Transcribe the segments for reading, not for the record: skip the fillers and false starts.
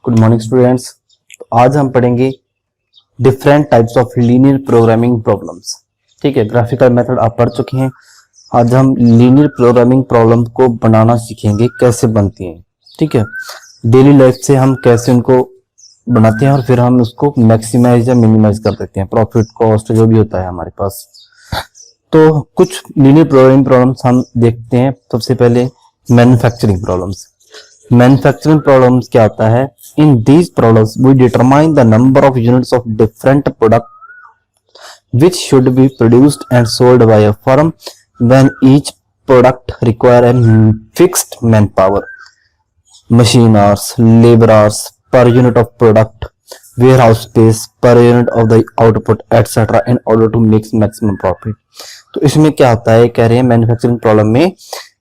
Good morning students. तो आज हम पढ़ेंगे different types of linear programming problems. ठीक है, ग्राफिकल मेथड आप पढ़ चुके हैं। आज हम लीनियर प्रोग्रामिंग प्रॉब्लम को बनाना सीखेंगे, कैसे बनती हैं। ठीक है, डेली लाइफ से हम कैसे उनको बनाते हैं और फिर हम उसको मैक्सिमाइज या मिनिमाइज कर देते हैं, प्रॉफिट कॉस्ट जो भी होता है हमारे पास। तो कुछ लीनियर प्रोग्रामिंग प्रॉब्लम्स हम देखते हैं। सबसे पहले मैन्युफैक्चरिंग प्रॉब्लम्स। मैन्युफैक्चरिंग प्रॉब्लम्स क्या होता है? In these problems we determine the number of units of different product which should be produced and sold by a firm when each product require a fixed manpower, machine hours, labor hours per unit of product, warehouse space per unit of the output, etc. in order to make maximum profit। तो इसमें क्या होता है, कह रहे हैं manufacturing problem में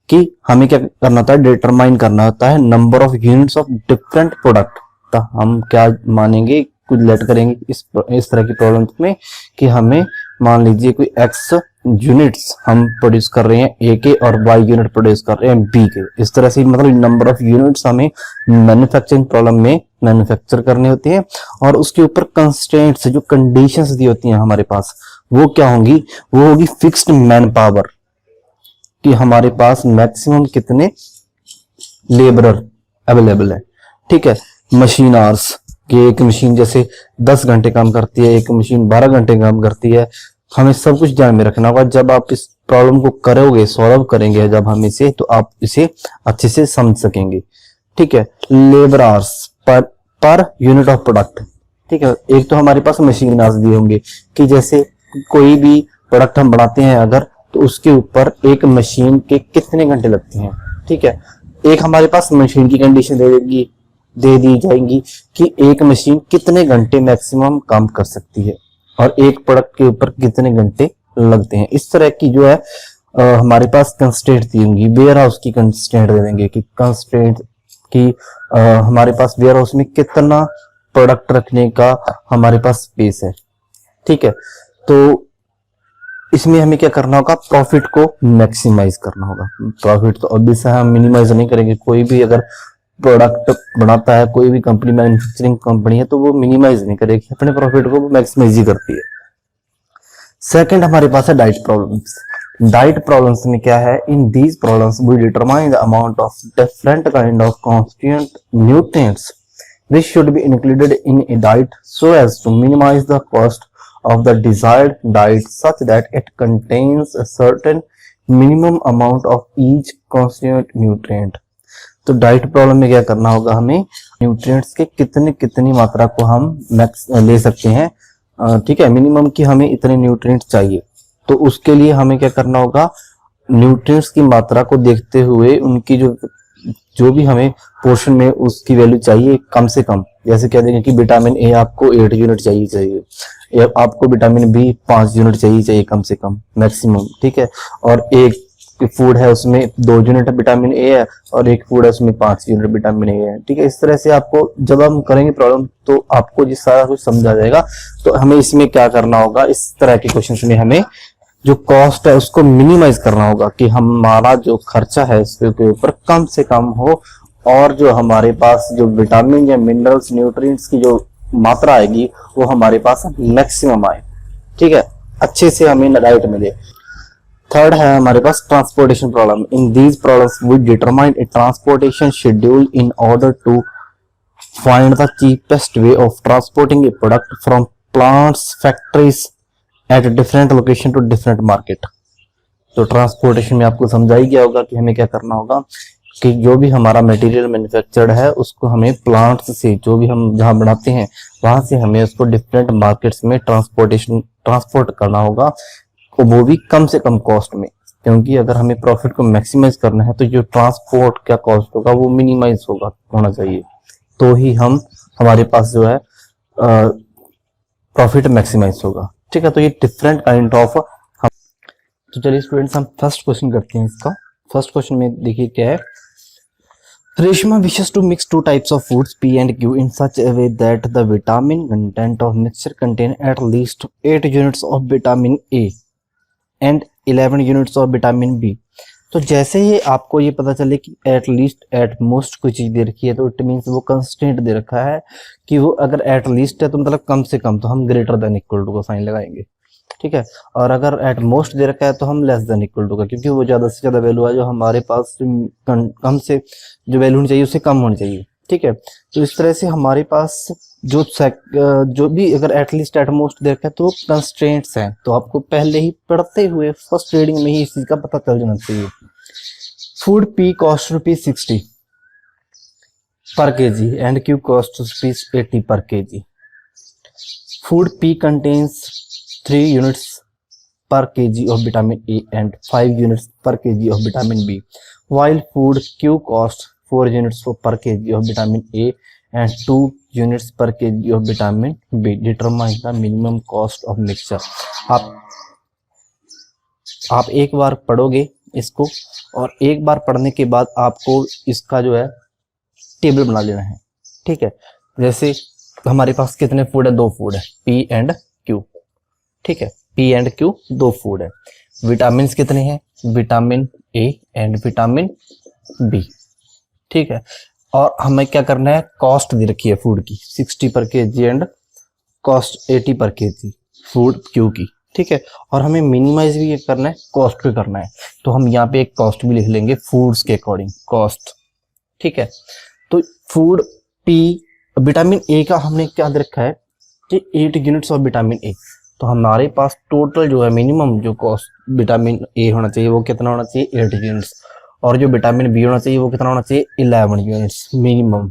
कि हमें क्या करना होता है, डिटरमाइन करना होता है number of units of different product. तो हम क्या मानेंगे, कुछ लेट करेंगे इस तरह की प्रॉब्लम में कि हमें मान लीजिए कोई एक्स यूनिट्स हम प्रोड्यूस कर रहे हैं ए के और वाई यूनिट प्रोड्यूस कर रहे हैं बी के। इस तरह से मतलब नंबर ऑफ यूनिट्स हमें मैन्युफैक्चरिंग प्रॉब्लम में मैन्युफैक्चर करने होते हैं और उसके ऊपर कंस्ट्रेंट्स, जो कंडीशंस दी होती हैं हमारे पास, वो क्या होंगी, वो होगी फिक्स्ड मैन पावर, कि हमारे पास मैक्सिमम कितने लेबरर अवेलेबल है। ठीक है, मशीन आवर्स, कि एक मशीन जैसे 10 घंटे काम करती है, एक मशीन 12 घंटे काम करती है। हमें सब कुछ ध्यान में रखना होगा। जब आप इस प्रॉब्लम को करोगे, सॉल्व करेंगे जब हम इसे, तो आप इसे अच्छे से समझ सकेंगे। ठीक है, labour hours per unit of product. ठीक है, एक तो हमारे पास मशीन आवर्स दिए होंगे कि जैसे कोई भी प्रोडक्ट हम बनाते हैं अगर, तो उसके ऊपर एक मशीन के कितने घंटे लगते हैं। ठीक है, एक हमारे पास मशीन की कंडीशन दे दी जाएंगी कि एक मशीन कितने घंटे मैक्सिमम काम कर सकती है और एक प्रोडक्ट के ऊपर कितने घंटे लगते हैं। इस तरह की जो है हमारे पास कंस्ट्रेंट दी होंगी। वेयर हाउस की कंस्ट्रेंट दे देंगे कि कंस्ट्रेंट की हमारे पास वेयर हाउस में कितना प्रोडक्ट रखने का हमारे पास स्पेस है। ठीक है, तो इसमें हमें क्या करना होगा, प्रॉफिट को मैक्सिमाइज करना होगा। प्रॉफिट तो ऑब्वियस है, हम मिनिमाइज नहीं करेंगे। कोई भी अगर प्रोडक्ट बनाता है, कोई भी कंपनी, मैन्युफैक्चरिंग कंपनी है, तो वो मिनिमाइज नहीं करेगी अपने प्रॉफिट को, वो मैक्सिमाइज ही करती है। सेकंड हमारे पास है डाइट प्रॉब्लम्स। डाइट प्रॉब्लम्स में क्या है, in these problems we determine the amount of different kind of constituent nutrients which should be included in a diet so as to minimize the cost of the desired diet such that it contains a certain minimum amount of each constituent nutrient। तो diet problem में क्या करना होगा, हमें nutrients के कितनी मात्रा को हम मैक्स ले सकते हैं। ठीक है, मिनिमम की हमें इतने न्यूट्रिएंट्स चाहिए। तो उसके लिए हमें क्या करना होगा, न्यूट्रिएंट्स की मात्रा को देखते हुए उनकी जो भी हमें पोर्शन में उसकी वैल्यू चाहिए कम से कम। जैसे कह देंगे कि विटामिन ए आपको 8 यूनिट चाहिए, आपको विटामिन बी 5 यूनिट चाहिए कम से कम मैक्सिमम। ठीक है, और एक फूड है उसमें 2 यूनिट विटामिन ए है और एक फूड है उसमें 5 यूनिट विटामिन ए है। ठीक है, इस तरह से आपको जब हम करेंगे प्रॉब्लम तो आपको जिस सारा कुछ समझा जाएगा। तो हमें इसमें क्या करना होगा, इस तरह के क्वेश्चन में हमें जो कॉस्ट है उसको मिनिमाइज करना होगा कि हमारा जो खर्चा है इसके ऊपर कम से कम हो और जो हमारे पास जो विटामिन या मिनरल्स, न्यूट्रिएंट्स की जो मात्रा आएगी वो हमारे पास मैक्सिमम आए। ठीक है, अच्छे से हमें डाइट मिले। थर्ड है हमारे पास transportation problem. In these problems we determine a transportation schedule in order to find the cheapest way of transporting a product from plants, factories at different location to different market. तो transportation में आपको समझाई गया होगा कि हमें क्या करना होगा कि जो भी हमारा मटेरियल मैन्युफैक्चर्ड है उसको हमें प्लांट्स से, जो भी हम जहां बनाते हैं वहां से हमें उसको डिफरेंट मार्केट्स में ट्रांसपोर्ट करना होगा, वो भी कम से कम कॉस्ट में। क्योंकि अगर हमें प्रॉफिट को मैक्सिमाइज करना है तो जो ट्रांसपोर्ट का कॉस्ट होगा वो मिनिमाइज होना चाहिए, तो ही हमारे पास जो है प्रॉफिट मैक्सिमाइज होगा। ठीक है, तो ये डिफरेंट काइंड ऑफ। तो चलिए स्टूडेंट्स, हम फर्स्ट क्वेश्चन करते हैं इसका। फर्स्ट क्वेश्चन में देखिए क्या है, Reshma wishes to mix 2 types of foods P and Q in such a way that the vitamin content of mixture contain at least 8 units of vitamin A and 11 units of vitamin B तो जैसे ही आपको ये पता चले कि at least at most कोई चीज दे रखी है, तो इट मीन्स वो कंस्ट्रेंट दे रखा है कि वो अगर एट लीस्ट है तो मतलब कम से कम, तो हम ग्रेटर देन इक्वल टू का साइन लगाएंगे, ठीक है। और अगर एट मोस्ट दे रखा है तो हम लेस देन इक्वल टू का, क्योंकि वो ज्यादा से ज्यादा वैल्यू है जो हमारे पास कम से जो वैल्यू होनी चाहिए उससे कम होनी चाहिए, ठीक है। तो इस तरह से हमारे पास जो भी अगर एटलीस्ट एट मोस्ट दे रखा है तो वो कंस्ट्रेंट्स हैं, तो आपको पहले ही पढ़ते हुए फर्स्ट रीडिंग में ही इस चीज का पता चल जाना चाहिए। Food P cost ₹60 per kg and Q costs ₹80 per kg. Food P contains 3 units per kg of vitamin A and 5 units per kg of vitamin B, while food Q costs 4 units per kg of vitamin A and 2 units per kg of vitamin B. Determine the minimum cost of mixture. आप एक बार पढ़ोगे इसको, और एक बार पढ़ने के बाद आपको इसका जो है टेबल बना लेना है, ठीक है। जैसे हमारे पास कितने फूड है, 2 फूड है, पी एंड क्यू, ठीक है। पी एंड क्यू 2 फूड है। विटामिन कितने हैं, vitamin A and vitamin B, ठीक है। और हमें क्या करना है, कॉस्ट दे रखी है फूड की 60 पर केजी एंड कॉस्ट 80 पर केजी फूड क्यू की, ठीक है। और हमें मिनिमाइज भी करना है, कॉस्ट भी करना है, तो हम यहाँ पे एक कॉस्ट भी लिख लेंगे फूड्स के अकॉर्डिंग, कॉस्ट, ठीक है। तो फूड पी, विटामिन ए का हमने क्या दे रखा है कि 8 यूनिट्स ऑफ विटामिन ए, तो हमारे पास टोटल जो है मिनिमम जो कॉस्ट विटामिन ए होना चाहिए वो कितना होना चाहिए, 8 यूनिट्स, और जो विटामिन बी होना चाहिए वो कितना होना चाहिए, 11 units minimum.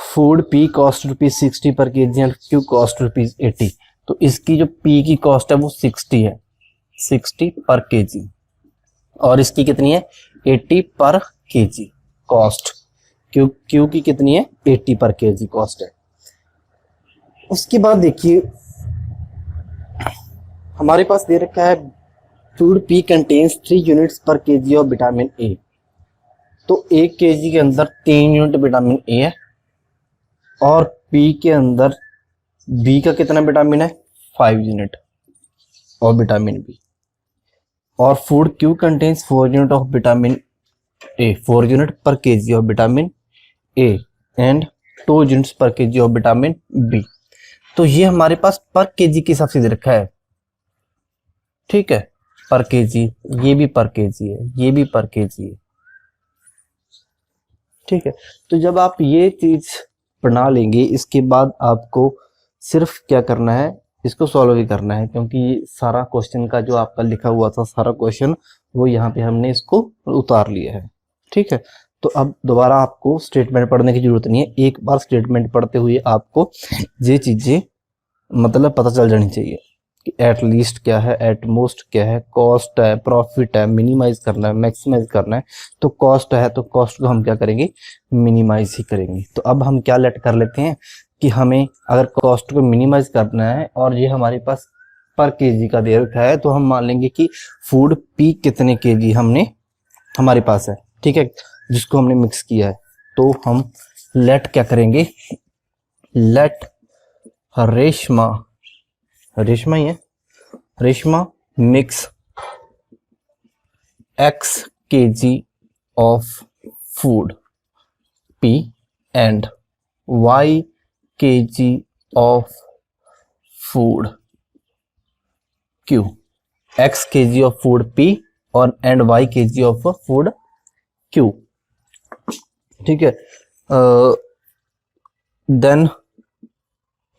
Food P cost ₹60 पर केजी एंड क्यू कॉस्ट ₹80, तो इसकी जो पी की कॉस्ट है वो 60 है, 60 पर केजी, और इसकी कितनी है 80 पर केजी कॉस्ट। क्यू की कितनी है 80 पर केजी कॉस्ट है। उसके बाद देखिए हमारे पास दे रखा है food P contains 3 units per KG of vitamin ए, तो 1 केजी के अंदर 3 यूनिट विटामिन ए है, और पी के अंदर बी का कितना विटामिन है 5 यूनिट और विटामिन बी, और food Q contains 4 unit of vitamin A, 4 unit per KG of vitamin A and 2 units per KG of vitamin B. तो ये हमारे पास पर केजी के हिसाब से दे रखा है, ठीक है, पर केजी, ये भी पर केजी है, ये भी पर केजी है, ठीक है। तो जब आप ये चीज बना लेंगे, इसके बाद आपको सिर्फ क्या करना है, इसको सॉल्व भी करना है, क्योंकि ये सारा क्वेश्चन का जो आपका लिखा हुआ था सारा क्वेश्चन वो यहाँ पे हमने इसको उतार लिया है, ठीक है। तो अब दोबारा आपको स्टेटमेंट पढ़ने की जरूरत नहीं है, एक बार स्टेटमेंट पढ़ते हुए आपको ये चीजें मतलब पता चल जानी चाहिए कि एट लीस्ट क्या है, एट मोस्ट क्या है, कॉस्ट है, प्रॉफिट है, मिनिमाइज करना है, मैक्सिमाइज करना है। तो कॉस्ट है तो कॉस्ट को हम क्या करेंगे, मिनिमाइज ही करेंगे। तो अब हम क्या लेट कर लेते हैं कि हमें अगर कॉस्ट को मिनिमाइज करना है और ये हमारे पास पर केजी का दे रखा है, तो हम मान लेंगे कि फूड पी कितने केजी हमने हमारे पास है, ठीक है, जिसको हमने मिक्स किया है। तो हम लेट क्या करेंगे, लेट रेशमा ही है, Reshma mix x kg of food P and y kg of food Q, x kg of food P और and y kg of food Q, ठीक है। देन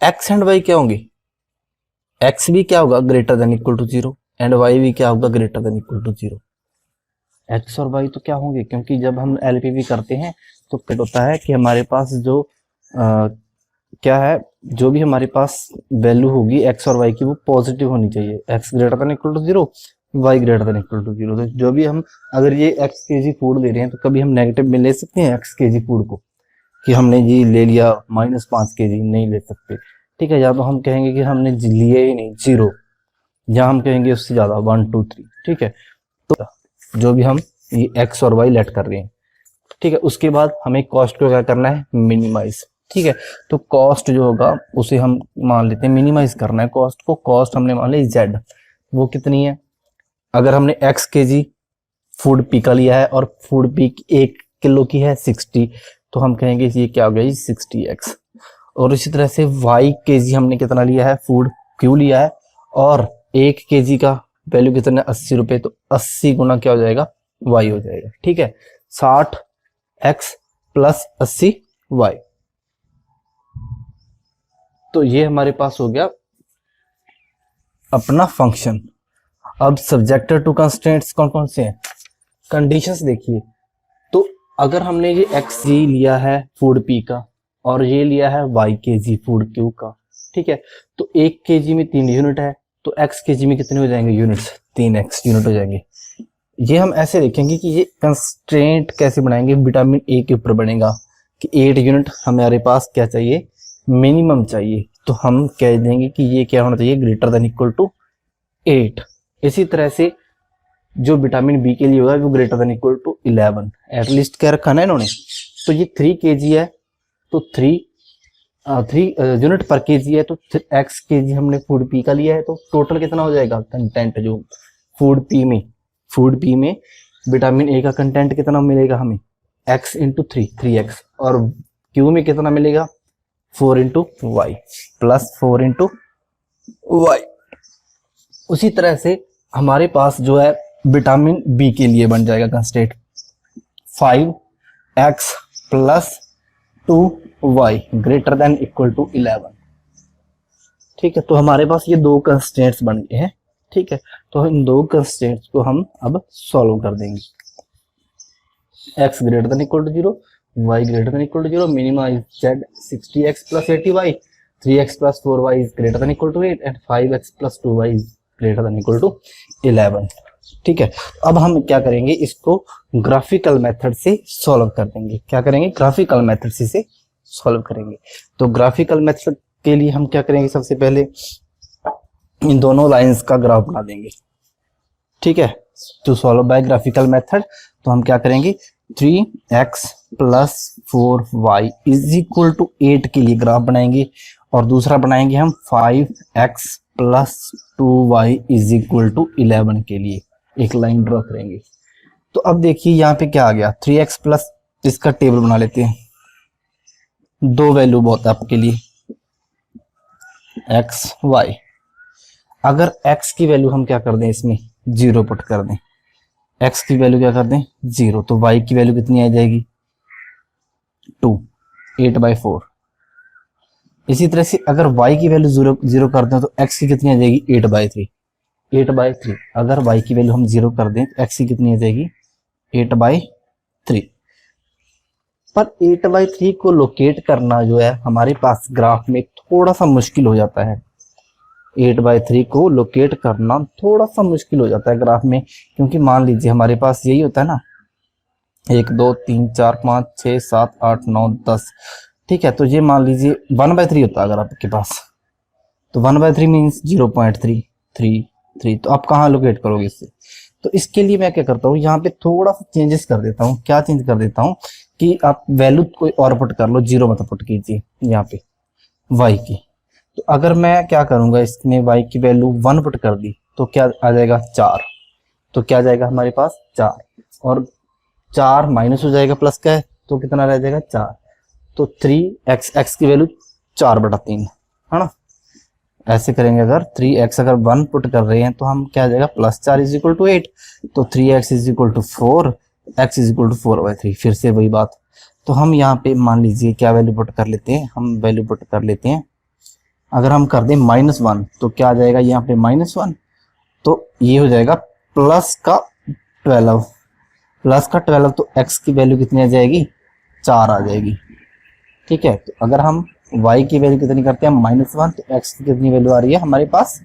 x एंड y क्या होंगे, x भी क्या होगा greater than equal to 0 and y भी क्या होगा greater than equal to 0। x और y तो क्या होंगे, क्योंकि जब हम एलपीवी करते हैं तो क्या होता है कि हमारे पास जो क्या है, जो भी हमारे पास वैल्यू होगी x और y की वो पॉजिटिव होनी चाहिए, x greater than equal to 0, y greater than equal to 0। तो जो भी हम अगर ये x केजी फूड ले रहे हैं तो कभी हम नेगेटिव में ले सकते हैं x केजी फूड को कि हमने जी ले लिया -5 केजी, नहीं ले सकते, ठीक है। या तो हम कहेंगे कि हमने लिए ही नहीं 0, या हम कहेंगे उससे ज्यादा 1 2 3, ठीक है। तो जो भी हम ये x और y लेट कर रहे हैं, ठीक है। उसके बाद हमें कॉस्ट को क्या करना है, मिनिमाइज, ठीक है। तो कॉस्ट जो होगा उसे हम मान लेते हैं मिनिमाइज करना है कॉस्ट को, कॉस्ट हमने मान ली z, वो कितनी है, अगर हमने x केजी फूड पी का लिया है और फूड पी 1 किलो की है 60, तो हम कहेंगे ये क्या हो गया 60x। और इसी तरह से y केजी हमने कितना लिया है, फूड क्यू लिया है, और 1 केजी का वैल्यू कितना 80 रुपए, तो 80 गुना क्या हो जाएगा y हो जाएगा। ठीक है, 60x प्लस 80y। तो ये हमारे पास हो गया अपना फंक्शन। अब सब्जेक्टेड टू कंस्ट्रेंट्स कौन कौन से हैं, कंडीशंस देखिए। तो अगर हमने ये x जी लिया है फूड पी का और ये लिया है y के जी फूड क्यू का, ठीक है, तो 1 केजी में 3 यूनिट है, तो x केजी में कितने हो जाएंगे यूनिट्स, 3x यूनिट हो जाएंगे। ये हम ऐसे देखेंगे कि ये कंस्ट्रेंट कैसे बनाएंगे, विटामिन ए के ऊपर बनेगा कि 8 यूनिट हमारे पास क्या चाहिए, मिनिमम चाहिए। तो हम कह देंगे कि ये क्या होना चाहिए, ग्रेटर देन इक्वल टू 8। इसी तरह से जो विटामिन बी के लिए होगा वो greater than equal to 11, at least क्या रखा ना इन्होंने। तो ये 3 केजी है, तो 3 यूनिट पर केजी है, तो x केजी हमने फूड पी का लिया है, तो टोटल कितना हो जाएगा कंटेंट जो फूड पी में विटामिन ए का कंटेंट कितना मिलेगा हमें, x इंटू 3x, और क्यू में कितना मिलेगा 4 into Y plus 4 into Y. उसी तरह से हमारे पास जो है विटामिन बी के लिए बन जाएगा constant 5x plus 2y greater than equal to 11। ठीक है, तो हमारे पास ये 2 कंस्टेंट्स बन गए हैं। ठीक है, तो इन 2 कंस्टेंट्स को हम अब सॉल्व कर देंगे। x greater than equal to 0, y greater than equal to 0, minima is z 60x plus 80y, 3x plus 4y is greater than equal to 8 and 5x plus 2y is greater than equal to 11। ठीक है, अब हम क्या करेंगे, इसको graphical method से solve कर देंगे। क्या करेंगे, ग्राफिकल मेथड से सॉल्व करेंगे। तो ग्राफिकल मेथड के लिए हम क्या करेंगे, सबसे पहले इन दोनों लाइंस का ग्राफ बना देंगे। ठीक है, to solve by graphical method तो हम क्या करेंगे, 3x plus 4y is equal to 8 के लिए ग्राफ बनाएंगे, और दूसरा बनाएंगे हम 5x plus 2y is equal to 11 के लिए एक लाइन ड्रॉ करेंगे। तो अब देखिए यहाँ पे क्या आ गया, 3x प्लस, इसका टेबल बना लेते हैं, 2 वैल्यू बहुत है आपके लिए, x y। अगर x की वैल्यू हम क्या कर दें, इसमें 0 पुट कर दें, x की वैल्यू क्या कर दें 0, तो y की वैल्यू कितनी आ जाएगी 2, 8/4। इसी तरह से अगर y की वैल्यू 0 कर दें तो x की कितनी आ जाएगी 8/3, 8/3। अगर y की वैल्यू हम 0 कर दें तो x की कितनी आ जाएगी 8/3। पर 8/3 को लोकेट करना जो है हमारे पास ग्राफ में थोड़ा सा मुश्किल हो जाता है। 8/3 को लोकेट करना थोड़ा सा मुश्किल हो जाता है ग्राफ में, क्योंकि मान लीजिए हमारे पास यही होता है ना, 1 2 3 4 5 6 7 8 9 10। ठीक है, तो ये मान लीजिए 1/3 होता है अगर आपके पास, तो 1/3 मीन्स 0.333। तो आप कहाँ लोकेट करोगे इससे। तो इसके लिए मैं क्या करता हूँ, यहाँ पे थोड़ा सा चेंजेस कर देता हूँ। क्या चेंज कर देता हूँ कि आप वैल्यू कोई और पुट कर लो, 0 मत पुट कीजिए यहाँ पे y की। तो अगर मैं क्या करूंगा, इसमें y की वैल्यू 1 पुट कर दी तो क्या आ जाएगा 4। तो क्या जाएगा हमारे पास 4, और 4 माइनस हो जाएगा प्लस का है, तो कितना रह जाएगा 4। तो 3x की वैल्यू 4/3 है ना। ऐसे करेंगे, अगर 3x अगर 1 पुट कर रहे हैं तो हम क्या आ जाएगा +4 इज इक्वल टू 8, तो 3x is equal to 4, x is equal to 4/3। फिर से वही बात, तो हम यहाँ पे मान लीजिए क्या वैल्यू पुट कर लेते हैं, हम वैल्यू पुट कर लेते हैं, अगर हम कर दें -1 तो क्या आ जाएगा यहाँ पे -1, तो ये हो जाएगा प्लस का 12, तो x की वैल्यू कितनी आ जाएगी 4 आ जाएगी। ठीक है, तो अगर हम y की वैल्यू कितनी करते हैं -1, तो x की कितनी वैल्यू आ रही है हमारे पास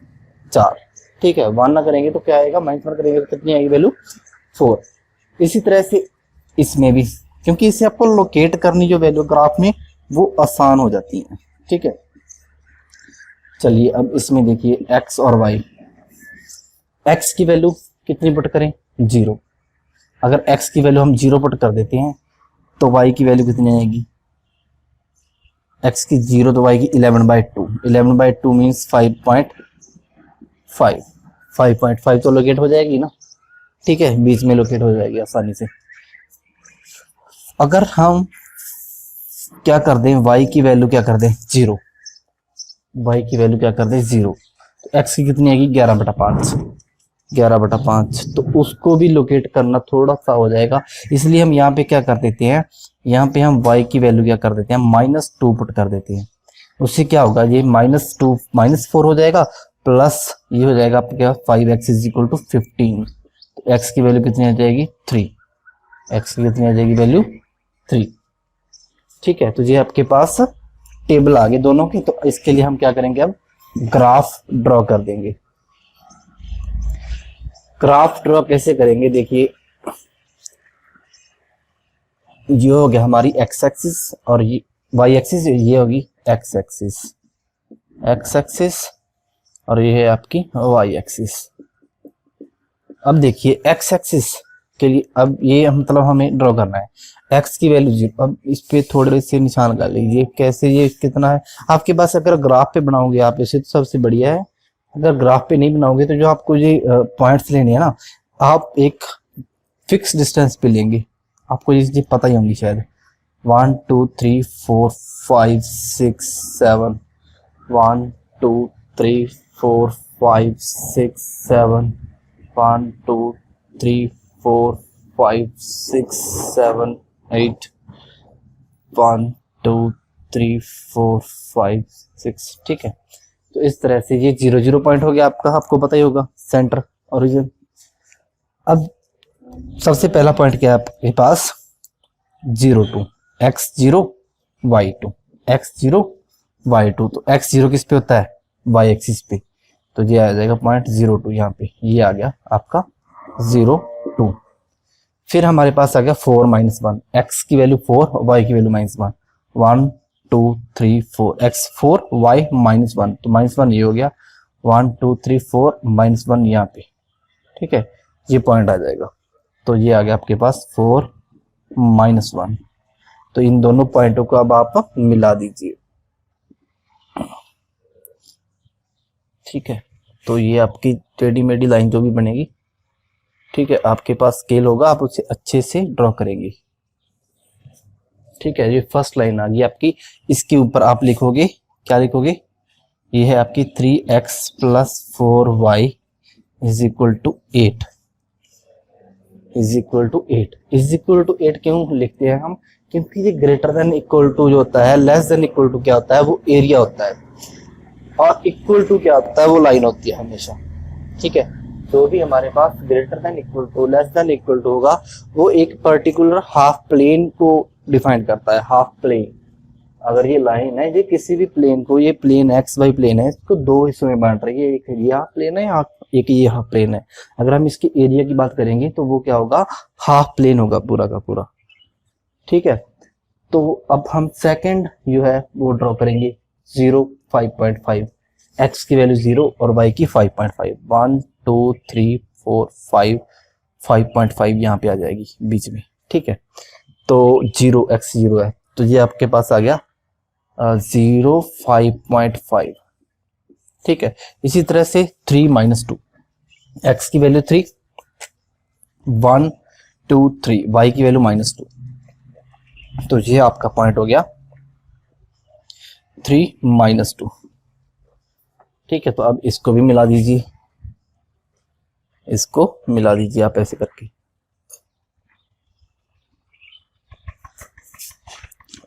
4। ठीक है, 1 ना करेंगे तो क्या आएगा, -1 करेंगे तो कितनी आएगी वैल्यू 4। इसी तरह से इसमें भी, क्योंकि इसे आपको लोकेट करनी जो वैल्यू ग्राफ में वो आसान हो जाती है। ठीक है, चलिए अब इसमें देखिए x और y, x की वैल्यू कितनी पुट करें 0। अगर x की वैल्यू हम 0 पुट कर देते हैं तो y की वैल्यू कितनी आएगी, x की 0 तो y की 11/2, 11/2 मीन्स 5.5 तो लोकेट हो जाएगी ना। ठीक है, बीच में लोकेट हो जाएगी आसानी से। अगर हम क्या कर दें, y की वैल्यू क्या कर दें 0, y की वैल्यू क्या कर दें 0, तो x की कितनी आएगी 11/5, 11/5, तो उसको भी लोकेट करना थोड़ा सा हो जाएगा। इसलिए हम यहाँ पे क्या कर देते हैं, यहाँ पे हम y की वैल्यू क्या कर देते हैं -2 पुट कर देते हैं। उससे क्या होगा, ये -2 -4 हो जाएगा, प्लस ये हो जाएगा आपके 5x = 15, तो x की वैल्यू कितनी आ जाएगी 3, x की कितनी आ जाएगी वैल्यू 3। ठीक है, तो ये आपके पास टेबल आ गए दोनों की। तो इसके लिए हम क्या करेंगे, अब ग्राफ ड्रॉ कर देंगे। ग्राफ ड्रॉ कैसे करेंगे, देखिए ये हो गया हमारी x एक्सिस और ये y एक्सिस, ये होगी x एक्सिस, x एक्सिस और ये है आपकी y एक्सिस। अब देखिए x एक्सिस के लिए अब ये मतलब हमें ड्रॉ करना है, x की वैल्यू 0। अब इस पे थोड़े से निशान लगा लीजिए, कैसे, ये कितना है आपके पास। अगर ग्राफ पे बनाओगे आप इसे तो सबसे बढ़िया है, अगर ग्राफ पे नहीं बनाओगे तो जो आपको ये पॉइंट्स लेने हैं ना, आप एक फिक्स डिस्टेंस पे लेंगे। आपको ये चीज पता ही होंगी शायद, 1 2 3 4 5 6 7, 1 2 3 4 5 6 7, 1 2 3 4 5 6 7 8, 1 2 3 4 5 6। ठीक है, तो इस तरह से ये 0 0 पॉइंट हो गया आपका, आपको पता ही होगा सेंटर ओरिजिन। अब सबसे पहला पॉइंट क्या है आपके पास 0 2, x0 y2, x0 y2, तो x0 किस पे होता है y एक्सिस पे, तो ये आ जाएगा पॉइंट 0 2, यहाँ पे ये आ गया आपका 0 2। फिर हमारे पास आ गया 4 -1, x की वैल्यू 4 और y की वैल्यू -1, 1 2 3 4, x 4 y -1, तो -1 ये हो गया, 1 2 3 4 -1 यहाँ पे। ठीक है, ये पॉइंट आ जाएगा, तो ये आ गया आपके पास 4 -1। तो इन दोनों पॉइंटों को अब आप मिला दीजिए। ठीक है, तो ये आपकी टेढ़ी मेढ़ी लाइन जो भी बनेगी, ठीक है, आपके पास स्केल होगा, आप उसे अच्छे से ड्रॉ करेंगे। ठीक है, ये फर्स्ट लाइन आ गई आपकी। इसके ऊपर आप लिखोगे, क्या लिखोगे, ये है आपकी 3x + 4y = 8, =8 क्यों लिखते हैं हम, क्योंकि ये ग्रेटर देन इक्वल टू जो होता है, लेस देन इक्वल टू क्या होता है, वो एरिया होता है, और इक्वल टू क्या होता है, वो लाइन होती है हमेशा। ठीक है, जो भी हमारे पास greater than equal to, less than equal to होगा, वो एक पर्टिकुलर हाफ प्लेन को डिफाइन करता है। हाफ प्लेन, अगर ये लाइन है, ये किसी भी प्लेन को, ये प्लेन एक्स वाई प्लेन है, इसको दो हिस्सों में बांट रही है, एक ये हाफ प्लेन है, एक ये हाफ प्लेन है। अगर हम इसके एरिया की बात करेंगे तो वो क्या होगा, हाफ प्लेन होगा पूरा का पूरा। ठीक है, तो अब हम सेकंड जो है वो ड्रॉ करेंगे 0 5.5, x की वैल्यू 0 और y की 5.5, 1 2 3 4 5, 5.5 यहाँ पे आ जाएगी बीच में। ठीक है, तो 0 x 0 है, तो ये आपके पास आ गया 0 5.5। ठीक है, इसी तरह से 3 -2, x की वैल्यू 3, 1 2 3, y की वैल्यू -2, तो ये आपका पॉइंट हो गया 3 -2। ठीक है, तो अब इसको भी मिला दीजिए, इसको मिला दीजिए आप ऐसे करके,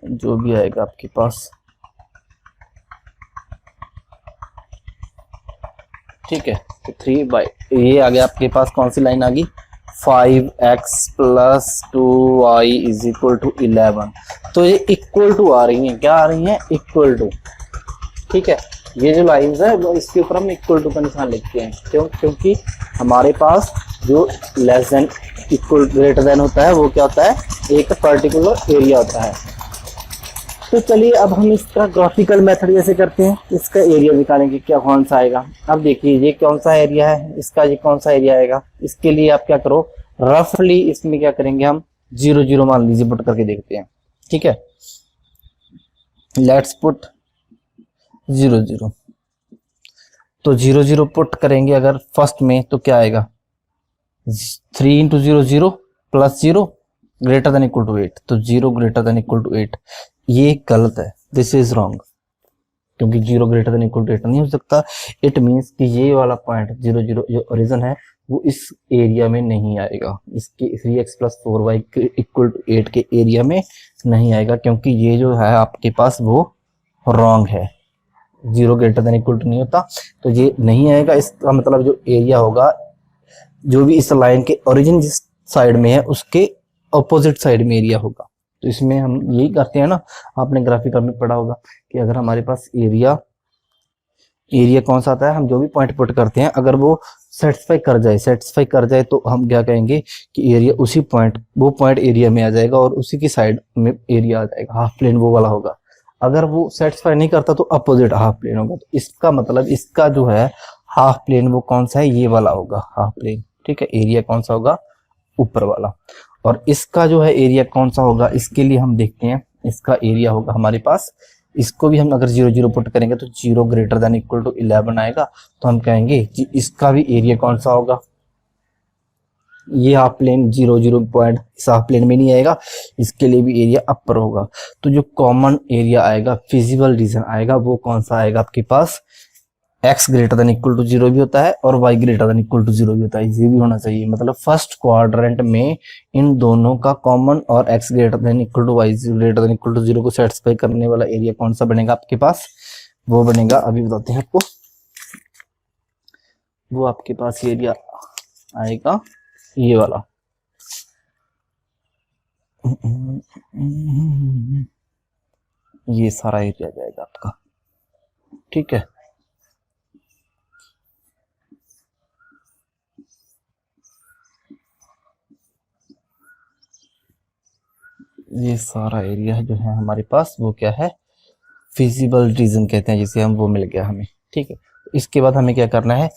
जो भी आएगा आपके पास। ठीक है, तो 3 ये आ गया आपके पास, कौन सी लाइन आ गई, 5x + 2y = 11। तो ये इक्वल टू आ रही है, क्या आ रही है, इक्वल टू। ठीक है, ये जो लाइंस है वो इसके ऊपर हम इक्वल टू का निशान लिखते हैं, क्यों, क्योंकि हमारे पास जो less than equal greater than होता है वो क्या होता है, एक पर्टिकुलर एरिया होता है। तो चलिए अब हम इसका ग्राफिकल मेथड जैसे करते हैं, इसका एरिया निकालेंगे, क्या कौन सा आएगा। अब देखिए ये कौन सा एरिया है, इसका ये कौन सा एरिया आएगा। इसके लिए आप क्या करो, रफली इसमें क्या करेंगे हम 0 0 मान लीजिए, पुट करके देखते हैं। ठीक है, लेट्स पुट 0 0, तो 0 0 पुट करेंगे अगर फर्स्ट में, तो क्या आएगा 3 into 0 0 plus 0 greater than equal to 8, तो 0 ग्रेटर देन इक्वल टू 8, ये गलत है, दिस इज रॉन्ग, क्योंकि 0 ग्रेटर देन इक्वल टू 8 नहीं हो सकता। इट मीन्स कि ये वाला पॉइंट 0 0 जो ओरिजिन है वो इस एरिया में नहीं आएगा, इसके 3x plus 4y equal to 8 के एरिया में नहीं आएगा, क्योंकि ये जो है आपके पास वो रॉन्ग है, 0 ग्रेटर देन इक्वल टू नहीं होता, तो ये नहीं आएगा। इसका मतलब जो एरिया होगा, जो भी इस लाइन के ओरिजिन जिस साइड में है उसके अपोजिट साइड में एरिया होगा। तो इसमें हम यही करते हैं ना, आपने ग्राफिकल में पढ़ा होगा कि अगर हमारे पास एरिया कौन सा आता है, हम जो भी पॉइंट पुट करते हैं अगर वो सेटिस्फाई कर जाए तो हम क्या कहेंगे कि एरिया उसी पॉइंट, वो पॉइंट एरिया में आ जाएगा और उसी की साइड में एरिया आ जाएगा, हाफ प्लेन वो वाला होगा। अगर वो सेटिस्फाई नहीं करता तो अपोजिट हाफ प्लेन होगा। तो इसका मतलब इसका जो है हाफ प्लेन वो कौन सा है, ये वाला होगा हाफ प्लेन, ठीक है। एरिया कौन सा होगा, ऊपर वाला। और इसका जो है एरिया कौन सा होगा, इसके लिए हम देखते हैं, इसका एरिया होगा हमारे पास, इसको भी हम अगर 0 0 पुट करेंगे तो 0 ग्रेटर देन इक्वल टू 11 आएगा, तो हम कहेंगे कि इसका भी एरिया कौन सा होगा, ये हाफ प्लेन 0 0 पॉइंट इस हाफ प्लेन में नहीं आएगा, इसके लिए भी एरिया अपर होगा। तो जो कॉमन एरिया आएगा, फिजिबल रीजन आएगा, वो कौन सा आएगा आपके पास, x greater than equal to 0 भी होता है और y greater than equal to 0 भी होता है, ये भी होना चाहिए। मतलब फर्स्ट क्वाड्रेंट में इन दोनों का कॉमन और x greater than equal to y greater than equal to 0 को सेटिस्फाई करने वाला एरिया कौन सा बनेगा आपके पास, वो बनेगा, अभी बताते हैं आपको, वो आपके पास एरिया आएगा ये वाला, ये सारा एरिया जाएगा आपका, ठीक है। ये सारा एरिया जो है हमारे पास वो क्या है, फिजिबल रीजन कहते हैं जिसे हम, वो मिल गया हमें, ठीक है। इसके बाद हमें क्या करना है,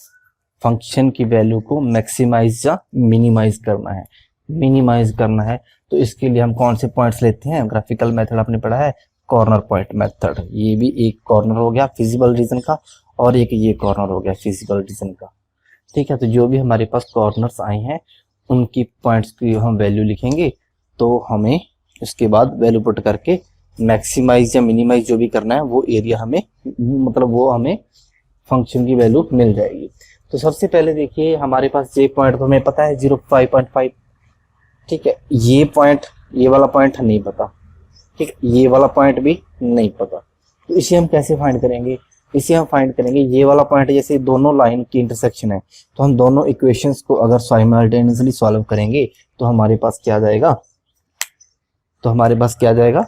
फंक्शन की वैल्यू को मैक्सिमाइज या मिनिमाइज करना है। मिनिमाइज करना है तो इसके लिए हम कौन से पॉइंट्स लेते हैं, ग्राफिकल मेथड आपने पढ़ा है, कॉर्नर पॉइंट मेथड। ये भी एक कॉर्नर हो गया फिजिबल रीजन का और एक ये कॉर्नर हो गया फिजिबल रीजन का, ठीक है। तो जो भी हमारे पास कॉर्नर्स आए हैं उनकी पॉइंट्स की हम वैल्यू लिखेंगे, तो हमें उसके बाद वैल्यू पुट करके मैक्सिमाइज या मिनिमाइज जो भी करना है वो एरिया हमें, मतलब वो हमें फंक्शन की वैल्यू मिल जाएगी। तो सबसे पहले देखिए हमारे पास ये पॉइंट तो हमें पता है 0.5, ठीक है। ये पॉइंट, ये वाला पॉइंट नहीं पता, ठीक है, ये वाला पॉइंट भी नहीं पता, तो इसे हम कैसे फाइंड करेंगे, इसे हम फाइंड करेंगे ये वाला पॉइंट, जैसे दोनों लाइन की इंटरसेक्शन है तो हम दोनों इक्वेशंस को अगर साइमल्टेनियसली सॉल्व करेंगे तो हमारे पास क्या आ जाएगा, तो हमारे पास क्या आ जाएगा,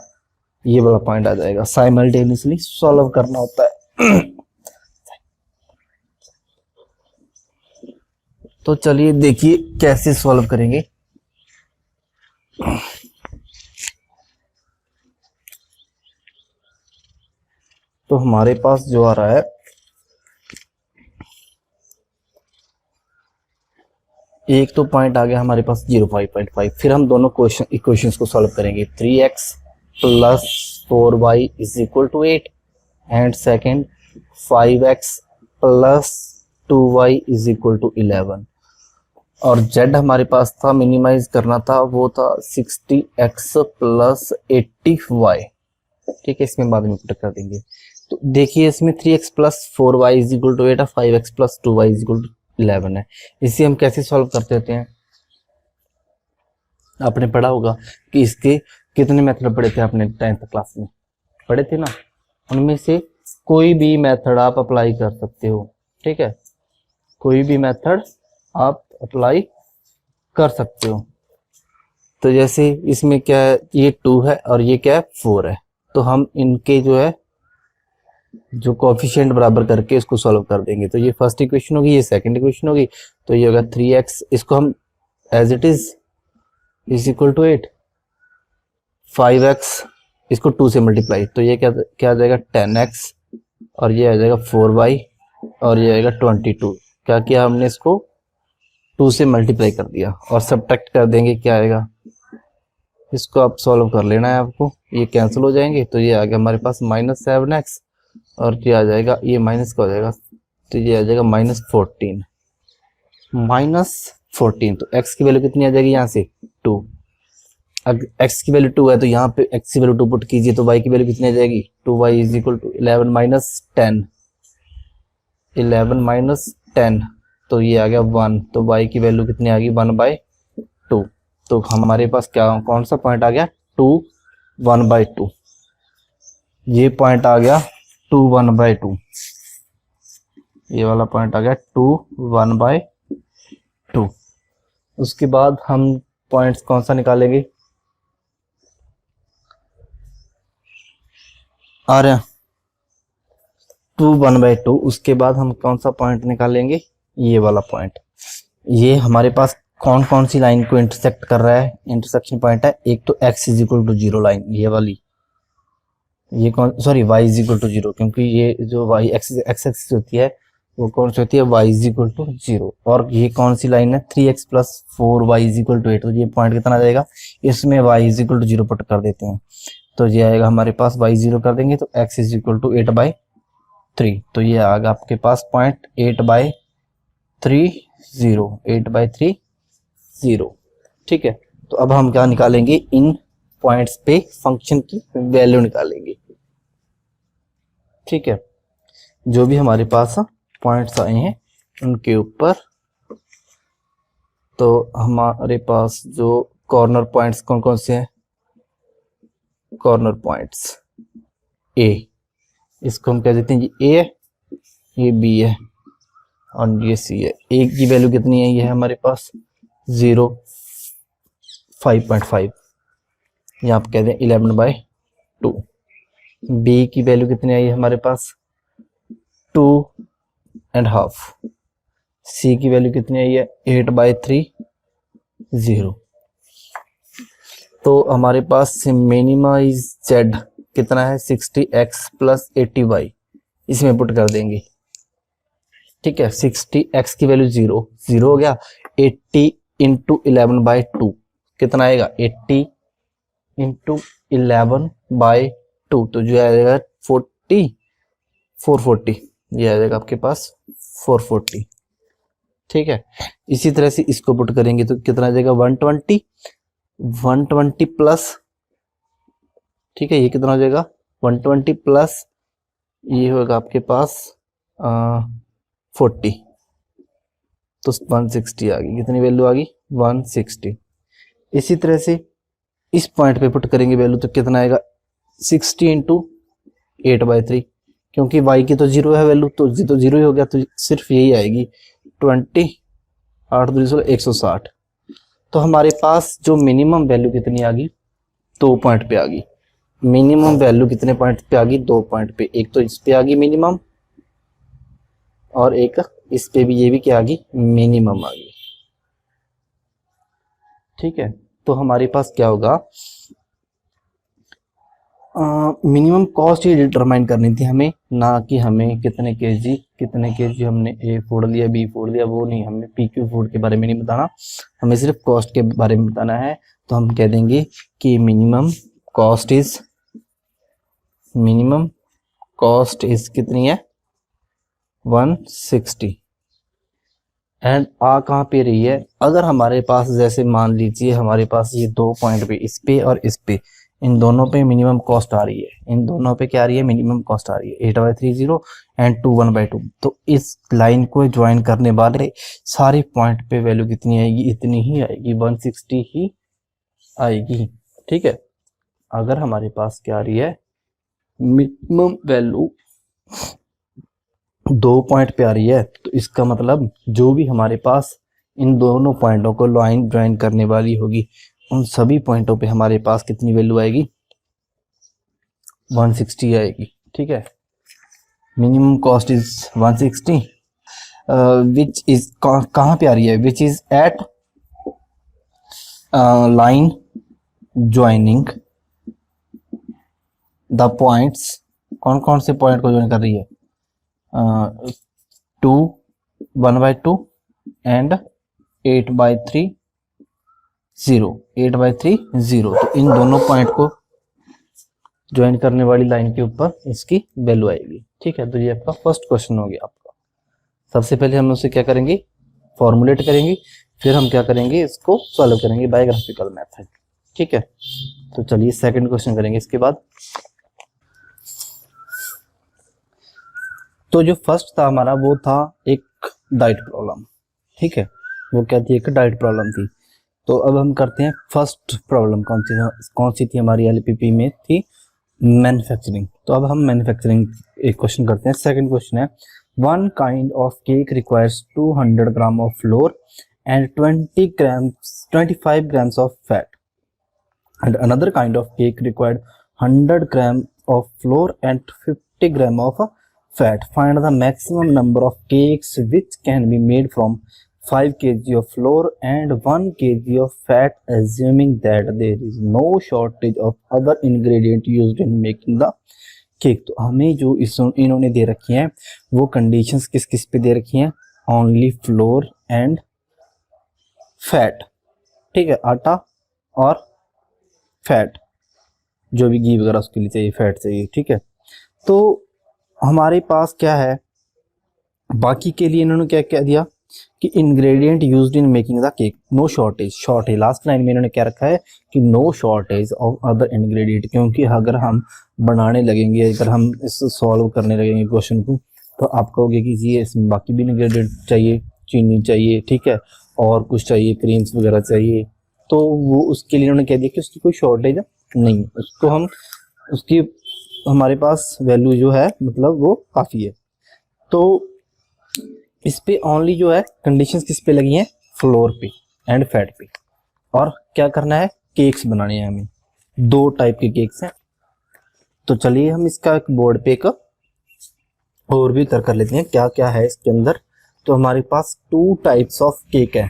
ये वाला पॉइंट आ जाएगा। साइमल्टेनियसली सॉल्व करना होता है। तो चलिए देखिए कैसे सॉल्व करेंगे। तो हमारे पास जो आ रहा है, एक तो पॉइंट आ गया हमारे पास 0.5, फिर हम दोनों इक्वेशंस को सॉल्व करेंगे। 3x plus 4y is equal to 8 and second 5x plus 2y is equal to 11, और z हमारे पास था, मिनिमाइज करना था, वो था 60x प्लस 80y, ठीक है। इसमें बाद में पुट कर देंगे। तो देखिए इसमें 3x plus 4y is equal to 8 और 5x plus 2y is equal to 11 है। इसे हम कैसे सॉल्व करते होते हैं, आपने पढ़ा होगा कि इसके कितने मेथड पढ़े थे आपने 10th क्लास में, पढ़े थे ना, उनमें से कोई भी मेथड आप अप्लाई कर सकते हो, ठीक है, कोई भी मेथड आप अप्लाई कर सकते हो। तो जैसे इसमें क्या है, ये 2 है और ये क्या है 4 है, तो हम इनके जो है जो कोएफिशिएंट बराबर करके इसको सॉल्व कर देंगे। तो ये फर्स्ट इक्वेशन होगी, ये सेकंड इक्वेशन होगी, तो ये होगा 3x, इसको हम as it is equal to 8, 5x इसको 2 से मल्टीप्लाई, तो ये क्या आ जाएगा 10x, और ये आ जाएगा 4y, और ये आएगा 22। क्या किया हमने, इसको 2 से मल्टीप्लाई कर दिया और सब्ट्रैक्ट कर देंगे, क्या आएगा, इसको आप सॉल्व कर लेना है आपको, ये कैंसिल हो जाएंगे, तो ये आ गया हमारे पास -7x, और ये आ जाएगा, ये माइनस का हो जाएगा, तो ये आ जाएगा -14, 14। तो x की वैल्यू कितनी आ जाएगी यहाँ से 2। अगर x की वैल्यू 2 है तो यहाँ पे x की वैल्यू 2 पुट कीजिए तो y की वैल्यू कितनी आ जाएगी 2y is equal to 11 minus 10। 11 minus 10 तो ये आ गया 1। तो y की वैल्यू कितनी आ गई 1/2। तो हमारे पास क्या कौन सा पॉइंट आ गया 2 1/2। ये पॉइंट आ गया 2 1/2। ये वाला पॉइंट आ गया 2 1/2। उसके बाद हम पॉइंट्स कौन सा निकालेंगे आ रहा 2 1/2। उसके बाद हम कौन सा पॉइंट निकालेंगे ये वाला पॉइंट। ये हमारे पास कौन कौन सी लाइन को इंटरसेक्ट कर रहा है इंटरसेक्शन पॉइंट है। एक तो x is equal to 0 line ये वाली, ये कौन sorry y is equal to 0, क्योंकि ये जो y x एक्सिस होती है वो कौन सी होती है y इज इक्वल टू 0। और ये कौन सी लाइन है 3x plus 4y is equal to 8। तो ये पॉइंट कितना आ जाएगा इसमें y is equal to 0 put कर देते हैं तो ये आएगा हमारे पास y 0 कर देंगे तो x इज इक्वल टू 8/3। तो ये आएगा आपके पास पॉइंट 8/3 ठीक है। तो अब हम क्या निकालेंगे इन पॉइंट्स पे फंक्शन की वैल्यू निकालेंगे। ठीक है, जो भी हमारे पास पॉइंट्स आए हैं उनके ऊपर तो हमारे पास जो कॉर्नर पॉइंट्स कौन कौन से हैं कॉर्नर पॉइंट्स ए, इसको हम कह देते हैं ये ए है, ये बी है और ये सी है। ए की वैल्यू कितनी है ये है हमारे पास 0 5.5 या आप कह दें 11/2। बी की वैल्यू कितनी आई है हमारे पास 2.5। सी की वैल्यू कितनी आई है 8/3। तो हमारे पास मिनिमा इज जेड कितना है 60x प्लस 80y, इसमें पुट कर देंगे। ठीक है, 60x की वैल्यू 0 हो गया, 80 इंटू 11/2 कितना आएगा 80 इंटू 11/2 तो जो आएगा 440 ये आ जाएगा आपके पास 440। ठीक है, इसी तरह से इसको पुट करेंगे तो कितना आ जाएगा 120 प्लस, ठीक है ये कितना हो जाएगा 120 प्लस ये होगा आपके पास 40 तो 160 आ गई। कितनी वैल्यू आ गई 160। इसी तरह से इस पॉइंट पे पुट करेंगे वैल्यू तो कितना आएगा 60 इंटू 8/3 क्योंकि y की तो 0 है वैल्यू तो 0 ही हो गया तो सिर्फ यही आएगी 20 8 160। तो हमारे पास जो मिनिमम वैल्यू कितनी आ गई 2 पॉइंट पे आ गई। मिनिमम वैल्यू कितने पॉइंट पे आ गई 2 पॉइंट पे, एक तो इस पे आ गई मिनिमम और एक इस पे भी ये भी क्या आ गई मिनिमम आ गई। ठीक है, तो हमारे पास क्या होगा मिनिमम कॉस्ट ही डिटरमाइन करनी थी हमें, ना कि हमें कितने केजी हमने ए फोड़ लिया बी फोड़ लिया वो नहीं, हमें पी क्यू फूड के बारे में नहीं बताना, हमें सिर्फ कॉस्ट के बारे में बताना है। तो हम कह देंगे कि मिनिमम कॉस्ट इज कितनी है 160 एंड आ कहाँ पे रही है। अगर हमारे पास जैसे मान लीजिए हमारे पास ये 2 पॉइंट पे इस पे और इस पे इन दोनों पे मिनिमम कॉस्ट आ रही है, इन दोनों पे क्या आ रही है मिनिमम कॉस्ट आ रही है 8/30 एंड 2 1/2। तो इस लाइन को ज्वाइन करने वाले सारे पॉइंट पे वैल्यू कितनी आएगी इतनी ही आएगी 160 ही आएगी। ठीक है, अगर हमारे पास क्या आ रही है मिनिमम वैल्यू 2 पॉइंट पे आ रही है तो इसका मतलब जो भी हमारे पास इन दोनों पॉइंटों को लाइन ज्वाइन करने वाली होगी उन सभी पॉइंटों पे हमारे पास कितनी वैल्यू आएगी 160 आएगी। ठीक है, minimum cost is 160 which is कहाँ पे आ रही है which is at line joining the points. कौन कौन से पॉइंट को ज्वाइन कर रही है 2 1/2 एंड 8/3 0 तो इन दोनों पॉइंट को ज्वाइन करने वाली लाइन के ऊपर इसकी वैल्यू आएगी। ठीक है, तो ये आपका फर्स्ट क्वेश्चन हो गया आपका। सबसे पहले हम उसे क्या करेंगे फॉर्मुलेट करेंगे, फिर हम क्या करेंगे, इसको सॉल्व करेंगे बाय ग्राफिकल मेथड। ठीक है, तो चलिए सेकंड क्वेश्चन करेंगे इसके बाद। तो जो फर्स्ट था हमारा वो था एक डाइट प्रॉब्लम। ठीक है, वो क्या थी, एक डाइट प्रॉब्लम थी। तो अब हम करते हैं फर्स्ट प्रॉब्लम, कौन सी थी हमारी एलपीपी में थी, मैन्युफैक्चरिंग। तो अब हम मैन्युफैक्चरिंग एक क्वेश्चन करते हैं। सेकंड क्वेश्चन है, one kind of cake requires 200 gram of floor and 25 grams of fat, and another kind of cake required 100 grams of flour and 50 grams of fat. Find the maximum number of cakes which can be made from 5 kg of flour and 1 kg of fat, assuming that there is no shortage of other ingredient used in making the cake. तो हमें जो इन्होंने दे रखी हैं वो conditions किस किस पे दे रखी हैं, ओनली फ्लोर एंड फैट। ठीक है, आटा और फैट, जो भी घी वगैरह उसके लिए चाहिए फैट चाहिए। ठीक है, तो हमारे पास क्या है, बाकी के लिए इन्होंने क्या क्या दिया कि ingredient used in making the cake, no shortage. Shortage last line में इन्होंने क्या रखा है कि no shortage of other ingredient, क्योंकि अगर हम बनाने लगेंगे, अगर हम इसको सॉल्व करने लगेंगे क्वेश्चन को, तो आप कहोगे कि जी इसमें बाकी भी इंग्रेडिएंट चाहिए, चीनी चाहिए, ठीक है, और कुछ चाहिए, क्रीम्स वगैरह चाहिए। तो वो उसके लिए उन्होंने कह दिया कि उसकी कोई शॉर्टेज नहीं, उसको हम उसकी हमारे पास वैल्यू जो है मतलब वो काफ़ी है। तो इस पे ओनली जो है कंडीशंस किस पे लगी हैं, फ्लोर पे एंड फैट पे। और क्या करना है, केक्स बनाने हैं हमें, 2 टाइप के केक्स हैं। तो चलिए हम इसका एक बोर्ड पे एक और भी कर लेते हैं क्या क्या है इसके अंदर। तो हमारे पास 2 टाइप्स ऑफ केक है।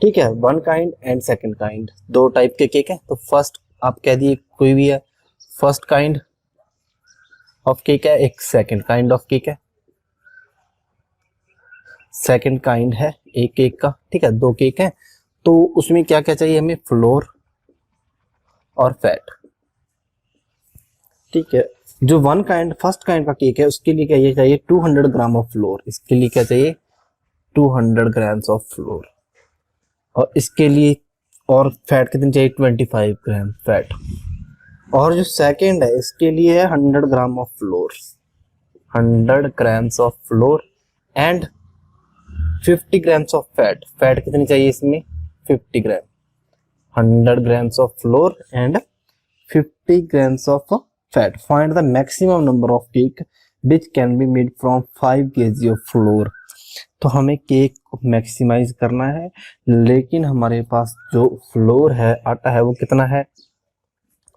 ठीक है, 1 kind and 2nd kind, 2 type के केक है। तो फर्स्ट आप कह दिए कोई भी है, फर्स्ट काइंड ऑफ केक है, एक 2nd काइंड ऑफ केक है। 2nd काइंड है एक केक का। ठीक है, 2 केक हैं, तो उसमें क्या क्या चाहिए हमें, फ्लोर और फैट। ठीक है, जो 1 काइंड फर्स्ट काइंड का केक है उसके लिए क्या ये चाहिए 200 ग्राम ऑफ फ्लोर, इसके लिए क्या चाहिए 200 ग्राम्स ऑफ फ्लोर, और इसके लिए और फैट कितनी चाहिए 25 ग्राम फैट। और जो सेकंड है इसके लिए है 100 gram of floor, 100 grams of floor and 50 grams of fat. Fat कितनी चाहिए इसमें 50 ग्राम, 100 grams of floor and 50 grams of fat. Find the maximum number of cake which can be made from 5 kg of flour. तो हमें cake को maximise करना है, लेकिन हमारे पास जो फ्लोर है, आटा है, वो कितना है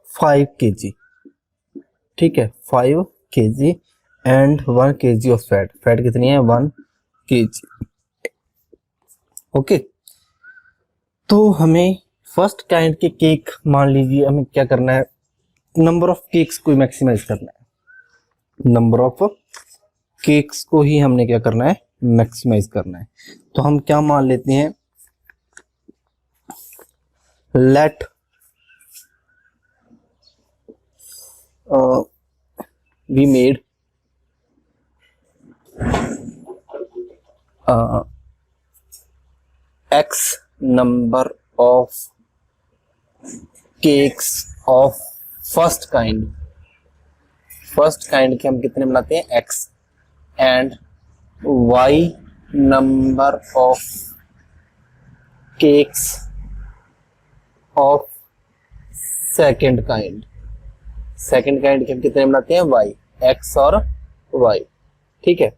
5 kg। ठीक है, 5 kg and 1 kg of fat. Fat कितनी है 1 kg। ओके, तो हमें फर्स्ट काइंड के केक, मान लीजिए हमें क्या करना है, नंबर ऑफ केक्स को मैक्सिमाइज करना है, नंबर ऑफ केक्स को ही हमने क्या करना है मैक्सिमाइज करना है। तो हम क्या मान लेते हैं, let we made x number of cakes of first kind. First kind के हम कितने बनाते हैं x, and y number of cakes of second kind. Second kind के हम कितने बनाते हैं y, x और y। ठीक है,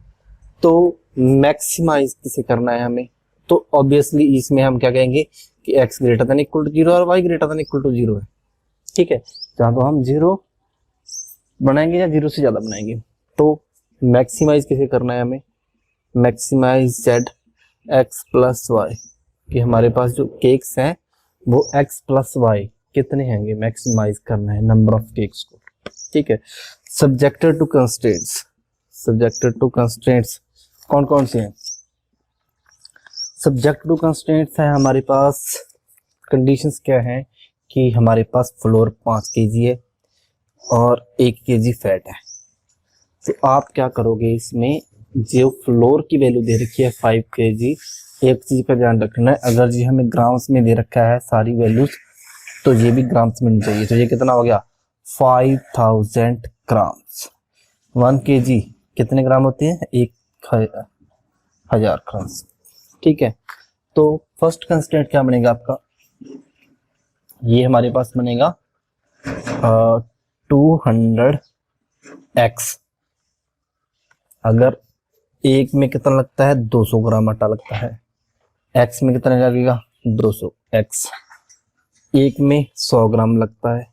तो मैक्सिमाइज किसे करना है हमें, तो ऑब्वियसली इसमें हम क्या कहेंगे कि x greater than equal to 0 और y greater than equal to 0 है। ठीक है, जहां तो हम 0 बनाएंगे या 0 से ज्यादा बनाएंगे। तो मैक्सिमाइज किसे करना है हमें, maximise z x plus y, कि हमारे पास जो केक्स हैं वो x प्लस वाई कितने हैंगे, मैक्सिमाइज करना है नंबर ऑफ केक्स को। ठीक है, subjected to constraints. Subjected to constraints कौन कौन से हैं, सब्जेक्ट टू कंस्ट्रेंट्स है हमारे पास, कंडीशंस क्या है कि हमारे पास फ्लोर 5 kg है और 1 kg फैट है। तो आप क्या करोगे, इसमें जो फ्लोर की वैल्यू दे रखी है 5 kg एक चीज का ध्यान रखना है, अगर जी हमें ग्राम्स में दे रखा है सारी वैल्यूज, तो ये भी ग्राम्स में नहीं चाहिए। तो ये कितना हो गया 5000 ग्राम्स। 1 kg कितने ग्राम होते हैं, 1000 ग्राम्स। ठीक है, तो फर्स्ट कंस्टेंट क्या बनेगा आपका, ये हमारे पास बनेगा 200x। अगर एक में कितना लगता है 200 ग्राम आटा लगता है, x में कितना लगेगा 200 x। एक में 100 ग्राम लगता है,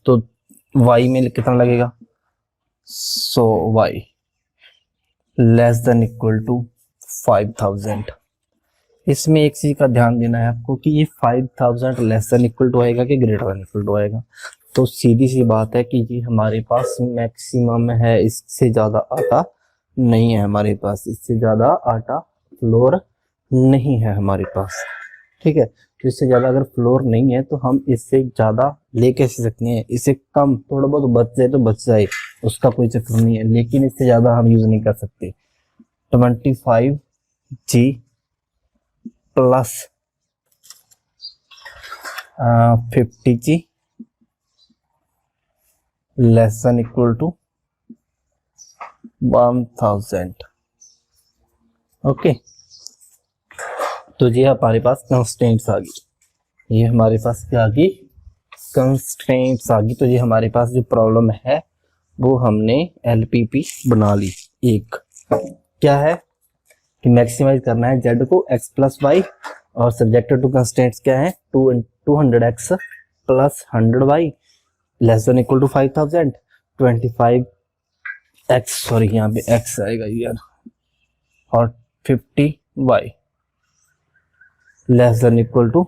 तो y में कितना लगेगा 100 y less than equal to 5000। इसमें एक चीज का ध्यान देना है आपको कि ये 5000 लेस देन इक्वल टू आएगा कि ग्रेटर देन इक्वल टू आएगा। तो सीधी सी बात है कि ये हमारे पास मैक्सिमम है, इससे ज्यादा आटा नहीं है हमारे पास, इससे ज्यादा आटा फ्लोर नहीं है हमारे पास। ठीक है, तो इससे ज्यादा अगर फ्लोर नहीं है तो हम इससे ज्यादा ले कैसे सकते हैं, इससे कम थोड़ा बहुत बच जाए तो बच जाए, उसका कोई चक्कर नहीं है, लेकिन इससे ज्यादा हम यूज नहीं कर सकते। 25g plus 50g less than equal to 1000। Okay, तो ये हमारे पास कंस्ट्रेंट्स आ गई, ये हमारे पास क्या आ गई, कंस्ट्रेंट्स आ गई। तो ये हमारे पास जो प्रॉब्लम है वो हमने एलपीपी बना ली। एक क्या है कि मैक्सिमाइज करना है z को x प्लस वाई, और सब्जेक्टेड टू कंस्ट्रेंट्स क्या है 200x plus 100y less than equal to 5000। 25x, sorry यहाँ पे x आएगा यार, और 50y less than equal to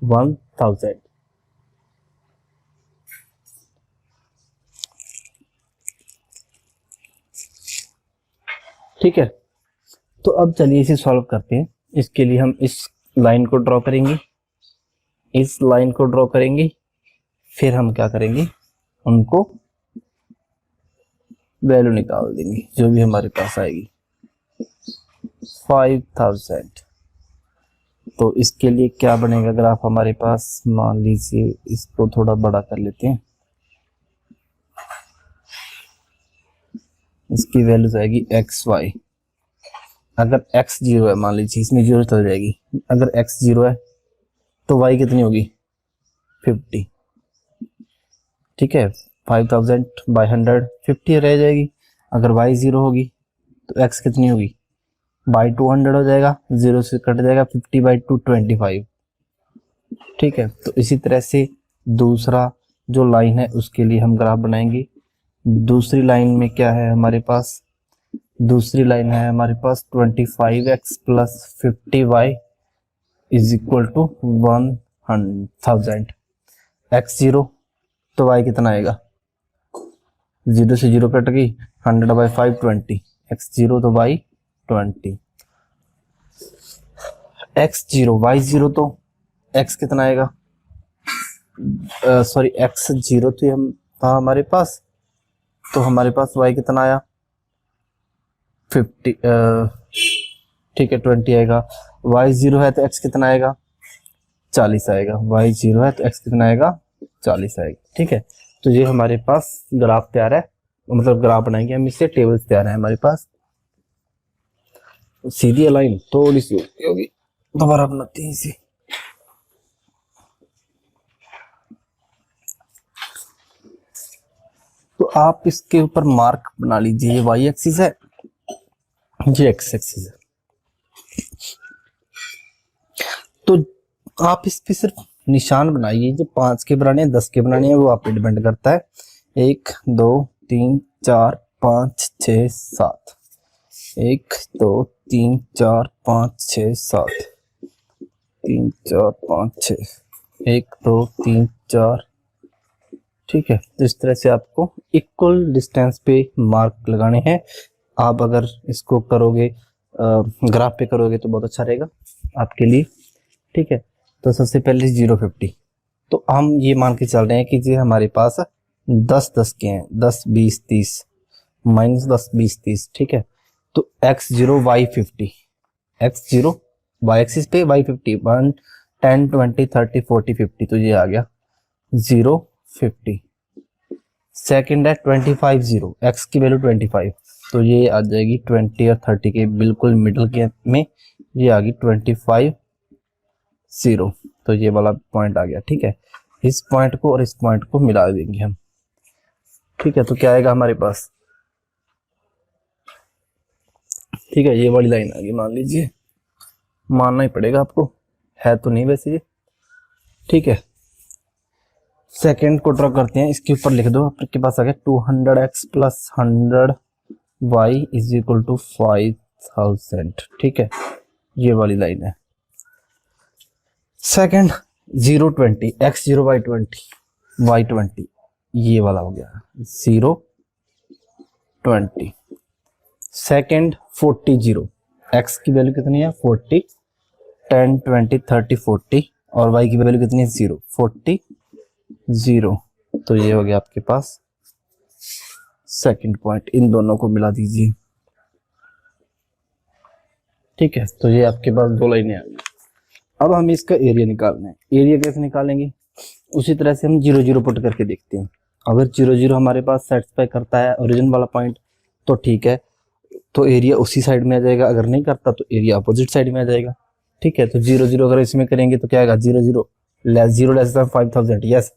1000। ठीक है, तो अब चलिए इसे सॉल्व करते हैं। इसके लिए हम इस लाइन को ड्रॉ करेंगे, इस लाइन को ड्रॉ करेंगे, फिर हम क्या करेंगे, उनको वैल्यू निकाल देंगे जो भी हमारे पास आएगी 5000। तो इसके लिए क्या बनेगा ग्राफ हमारे पास, मान लीजिए इसको थोड़ा बड़ा कर लेते हैं, इसकी वैल्यू आएगी एक्स वाई। अगर x 0 है, मान लीजिए इसमें 0 चल जाएगी, अगर x 0 है तो y कितनी होगी 50। ठीक है, 5000 बाई 100 50 रह जाएगी। अगर y 0 होगी तो x कितनी होगी बाई 200 हो जाएगा, 0 से कट जाएगा, 50 बाई 2 25। ठीक है, तो इसी तरह से दूसरा जो लाइन है उसके लिए हम ग्राफ बनाएंगे। दूसरी लाइन में क्या है हमारे पास, दूसरी लाइन है हमारे पास 25x plus 50y is equal to 1000। x 0 तो y कितना आएगा, 0 से 0 कट गई, 100 बाई 5 20, x 0 तो y 20, x 0 y 0 तो x कितना आएगा, सॉरी x 0 तो हम था हमारे पास, तो हमारे पास y कितना आया 50, ठीक है 20 आएगा। y 0 है तो x कितना आएगा 40 आएगा, y 0 है तो x कितना आएगा 40 आएगा। ठीक है, तो ये हमारे पास ग्राफ तैयार है, मतलब ग्राफ बनाएंगे हम, इससे टेबल्स तैयार है हमारे पास। सीधी लाइन थोड़ी सी होगी, दोबारा बनाते हैं इसे। तो आप इसके ऊपर मार्क बना लीजिए, ये y एक्सिस है, ये x एक्सिस है। तो आप इस पे सिर्फ निशान बनाइए, जो 5 के बनाने हैं 10 के बनाने हैं वो आप पे डिपेंड करता है। 1 2 3 4 5 6 7, 1 2 3 4 5 6 7, 3 4 5 6, 1 2 3 4। ठीक है, तो इस तरह से आपको इक्वल डिस्टेंस पे मार्क लगाने हैं। आप अगर इसको करोगे ग्राफ पे करोगे तो बहुत अच्छा रहेगा आपके लिए। ठीक है, तो सबसे पहले 050, तो हम ये मान के चल रहे हैं कि ये हमारे पास 10 10 के हैं, 10 20 30 माइनस 10 20 30। ठीक है, तो x 0 y 50, x 0 Y axis पे वाई 50 1 10 20 30 40 50, तो ये आ गया 0 50। सेकंड है 25 0, एक्स की वैल्यू 25, तो ये आ जाएगी 20 और 30 के बिल्कुल मिडल के में, ये आ गई 25 0, तो ये वाला पॉइंट आ गया। ठीक है, इस पॉइंट को और इस पॉइंट को मिला देंगे हम। ठीक है, तो क्या आएगा हमारे पास, ठीक है, ये वाली लाइन आ गई, मान लीजिए, मानना ही पड़ेगा आपको, है तो नहीं वैसे ये। ठीक है, सेकंड को ड्रॉ करते हैं, इसके ऊपर लिख दो, आपके पास आ गया 200x plus 100y is equal to 5000। ठीक है, ये वाली लाइन है। सेकंड 0 20 x 0 y 20 y 20, ये वाला हो गया 0 20। सेकंड 40 0, x की वैल्यू कितनी है 40, 10 20 30 40, और y की वैल्यू कितनी है 0 40 0, तो ये हो गया आपके पास सेकंड पॉइंट। इन दोनों को मिला दीजिए। ठीक है, तो ये आपके पास दो लाइनें आ गई। अब हम इसका एरिया निकालना है। एरिया कैसे निकालेंगे, उसी तरह से हम 0 0 पुट करके देखते हैं। अगर 0 0 हमारे पास सेटिस्फाई करता है ओरिजिन वाला पॉइंट तो ठीक है, तो एरिया उसी साइड में आ जाएगा, अगर नहीं करता तो एरिया अपोजिट साइड में आ जाएगा। ठीक है, तो 0 0 अगर इसमें करेंगे तो क्या आएगा 0 0 less than 5000, yes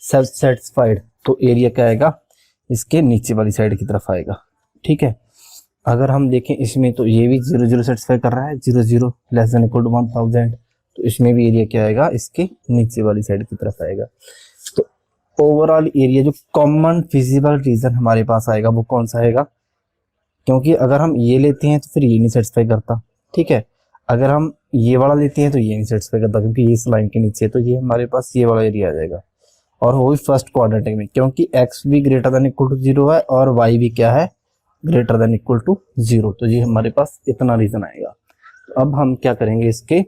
self satisfied, तो एरिया क्या आएगा इसके नीचे वाली साइड की तरफ आएगा। ठीक है, अगर हम देखें इसमें तो ये भी 0 0 सेटिस्फाई कर रहा है, 0 0 लेस देन इक्वल टू 1000, तो इसमें भी एरिया क्या आएगा इसके नीचे वाली साइड की तरफ आएगा। तो ओवरऑल एरिया जो कॉमन फिजिबल रीजन हमारे पास आएगा वो कौन सा आएगा, क्योंकि अगर हम ये लेते हैं तो फिर ये नहीं सेटिस्फाई करता। ठीक है, अगर हम ये वाला लेते हैं तो ये नहीं सेटिस्फाई करता, क्योंकि ये इस लाइन के नीचे, तो ये हमारे पास ये वाला एरिया आ जाएगा। और वो भी फर्स्ट क्वाड्रेंट में, क्योंकि x भी ग्रेटर देन इक्वल टू 0 है और y भी क्या है ग्रेटर देन इक्वल टू 0, तो ये हमारे पास इतना रीजन आएगा। तो अब हम क्या करेंगे, इसके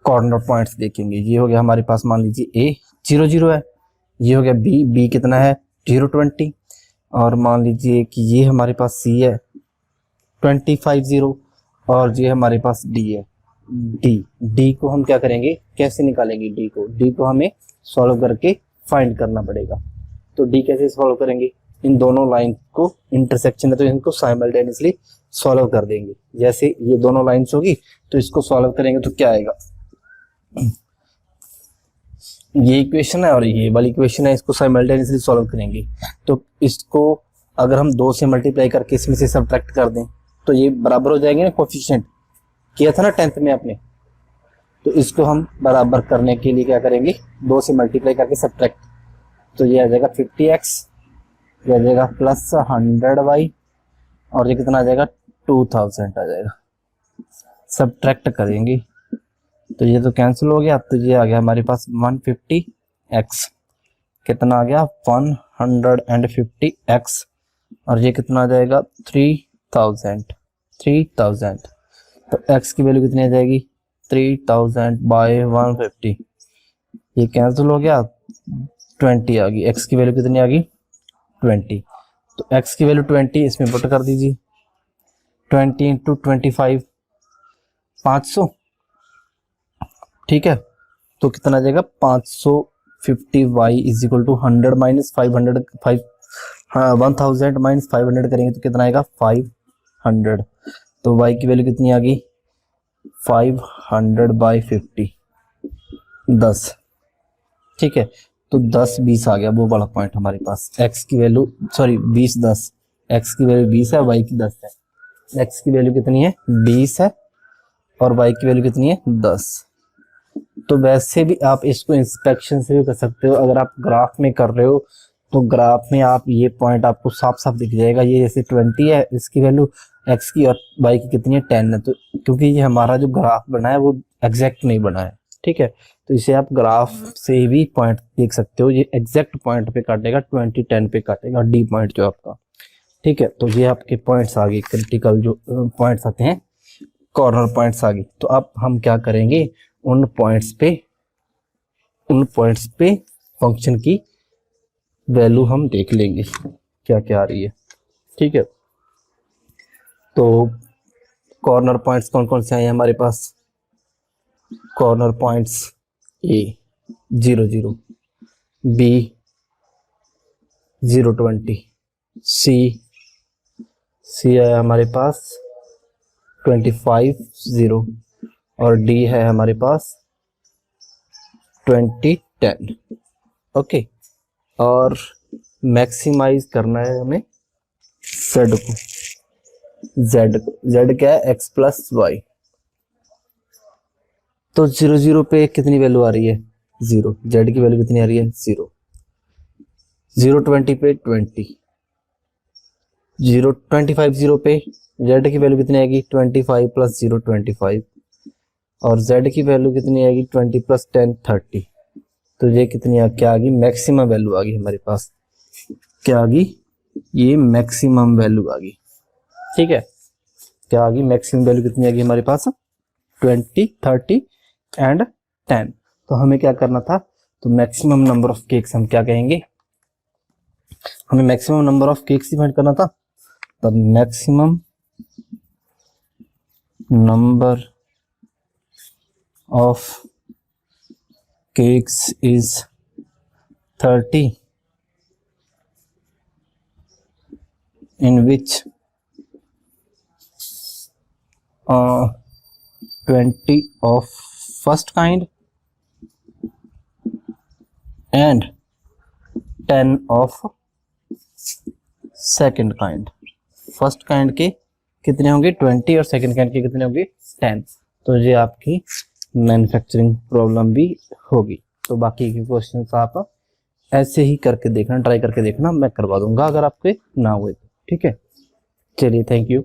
कॉर्नर पॉइंट्स देखेंगे। ये हो गया हमारे पास, मान लीजिए a 0 0 है, ये हो गया b कितना है 0 20, और मान लीजिए कि ये हमारे पास c है 25 0, और ये हमारे पास d है d को हम क्या करेंगे, कैसे निकालेंगे d को हमें सॉल्व करके फाइंड करना पड़ेगा। तो d कैसे सॉल्व करेंगे, इन दोनों लाइन को इंटरसेक्शन है तो इनको साइमल्टेनियसली सॉल्व कर देंगे। जैसे ये दोनों लाइंस होगी तो इसको सॉल्व करेंगे तो क्या आएगा, ये इक्वेशन है और ये वाली इक्वेशन है, इसको साइमल्टेनियसली सॉल्व करेंगे। तो इसको अगर हम 2 से मल्टीप्लाई करके इसमें से सब्ट्रैक्ट कर दें तो ये बराबर हो जाएंगे ना, कोफिशिएंट किया था ना 10th में आपने, तो इसको हम बराबर करने के लिए क्या करेंगे 2 से मल्टीप्लाई करके सब्ट्रैक्ट, तो ये आ जाएगा 50x, ये आ जाएगा प्लस 100y, और ये कितना आ जाएगा 2000 आ जाएगा। सब्ट्रैक्ट करेंगे तो ये तो कैंसिल हो गया, तो ये आ गया हमारे पास 150x, कितना आ गया 150x, और ये कितना आ जाएगा 3000। तो x की वैल्यू कितनी आ जाएगी 3000 बाय 150, ये कैंसिल हो गया, 20 आ गई, x की वैल्यू कितनी आ गई 20, तो x की वैल्यू 20 इसमें पुट कर दीजिए, 20 इंटू 25 500। ठीक है, तो कितना आ जाएगा 550y is equal to 100 minus 500 1000 minus 500 करेंगे तो कितना आएगा 500, तो y की वैल्यू कितनी आ गई 500 बाई 50 10। ठीक है, तो 10 20 आ गया वो वाला पॉइंट हमारे पास, x की वैल्यू 20 10, x की वैल्यू 20 है, y की 10 है, x की वैल्यू कितनी है 20 है और y की वैल्यू कितनी है 10। तो वैसे भी आप इसको इंस्पेक्शन से भी कर सकते हो, अगर आप ग्राफ में कर रहे हो तो ग्राफ में आप ये पॉइंट आपको साफ साफ दिख जाएगा, ये जैसे 20 है इसकी वैल्यू x की और y की कितनी है 10 है, तो क्योंकि ये हमारा जो ग्राफ बना है वो एग्जैक्ट नहीं बना है। ठीक है, तो इसे आप ग्राफ से भी पॉइंट देख सकते हो, ये एग्जैक्ट पॉइंट पे काटेगा 20 10 पे काटेगा डी पॉइंट जो आपका। ठीक है, तो ये आपके पॉइंट्स आ गए, क्रिटिकल जो पॉइंट्स आते हैं कॉर्नर पॉइंट्स आ गए। तो अब हम क्या करेंगे, उन पॉइंट्स पे फंक्शन की वैल्यू हम देख लेंगे क्या क्या आ रही है। ठीक है, तो कॉर्नर पॉइंट्स कौन कौन से आए हैं हमारे पास, कॉर्नर पॉइंट्स ए 0 0, बी 0 20, सी है हमारे पास 25 0 और डी है हमारे पास 20 10। ओके, और मैक्सिमाइज करना है हमें z को। z क्या है, x प्लस वाई। तो 0 0 पे कितनी वैल्यू आ रही है, 0। z की वैल्यू कितनी आ रही है, 0। 0 20 पे 20, 0 25 0 पे z की वैल्यू कितनी आएगी, 25 प्लस 0 25, और z की वैल्यू कितनी आएगी, 20 प्लस 10 30। तो ये कितनी क्या आ गई, मैक्सिमम वैल्यू आ गई हमारे पास। क्या आ गई, ये मैक्सिमम वैल्यू आ गई। ठीक है, क्या आ गई, मैक्सिमम वैल्यू कितनी आ गई हमारे पास, 20 30 एंड 10। तो हमें क्या करना था, तो मैक्सिमम नंबर ऑफ केक्स हम क्या कहेंगे, हमें maximum number of cakes find करना था। The maximum number of cakes is 30 in which 20 of first kind and 10 of second kind। First kind के कितने होंगे 20 और सेकंड काइंड के कितने होंगे 10। तो ये आपकी मैन्युफैक्चरिंग प्रॉब्लम भी होगी। तो बाकी के क्वेश्चंस आप ऐसे ही करके देखना, ट्राई करके देखना, मैं करवा दूंगा अगर आपके ना हुए तो। ठीक है, चलिए, थैंक यू।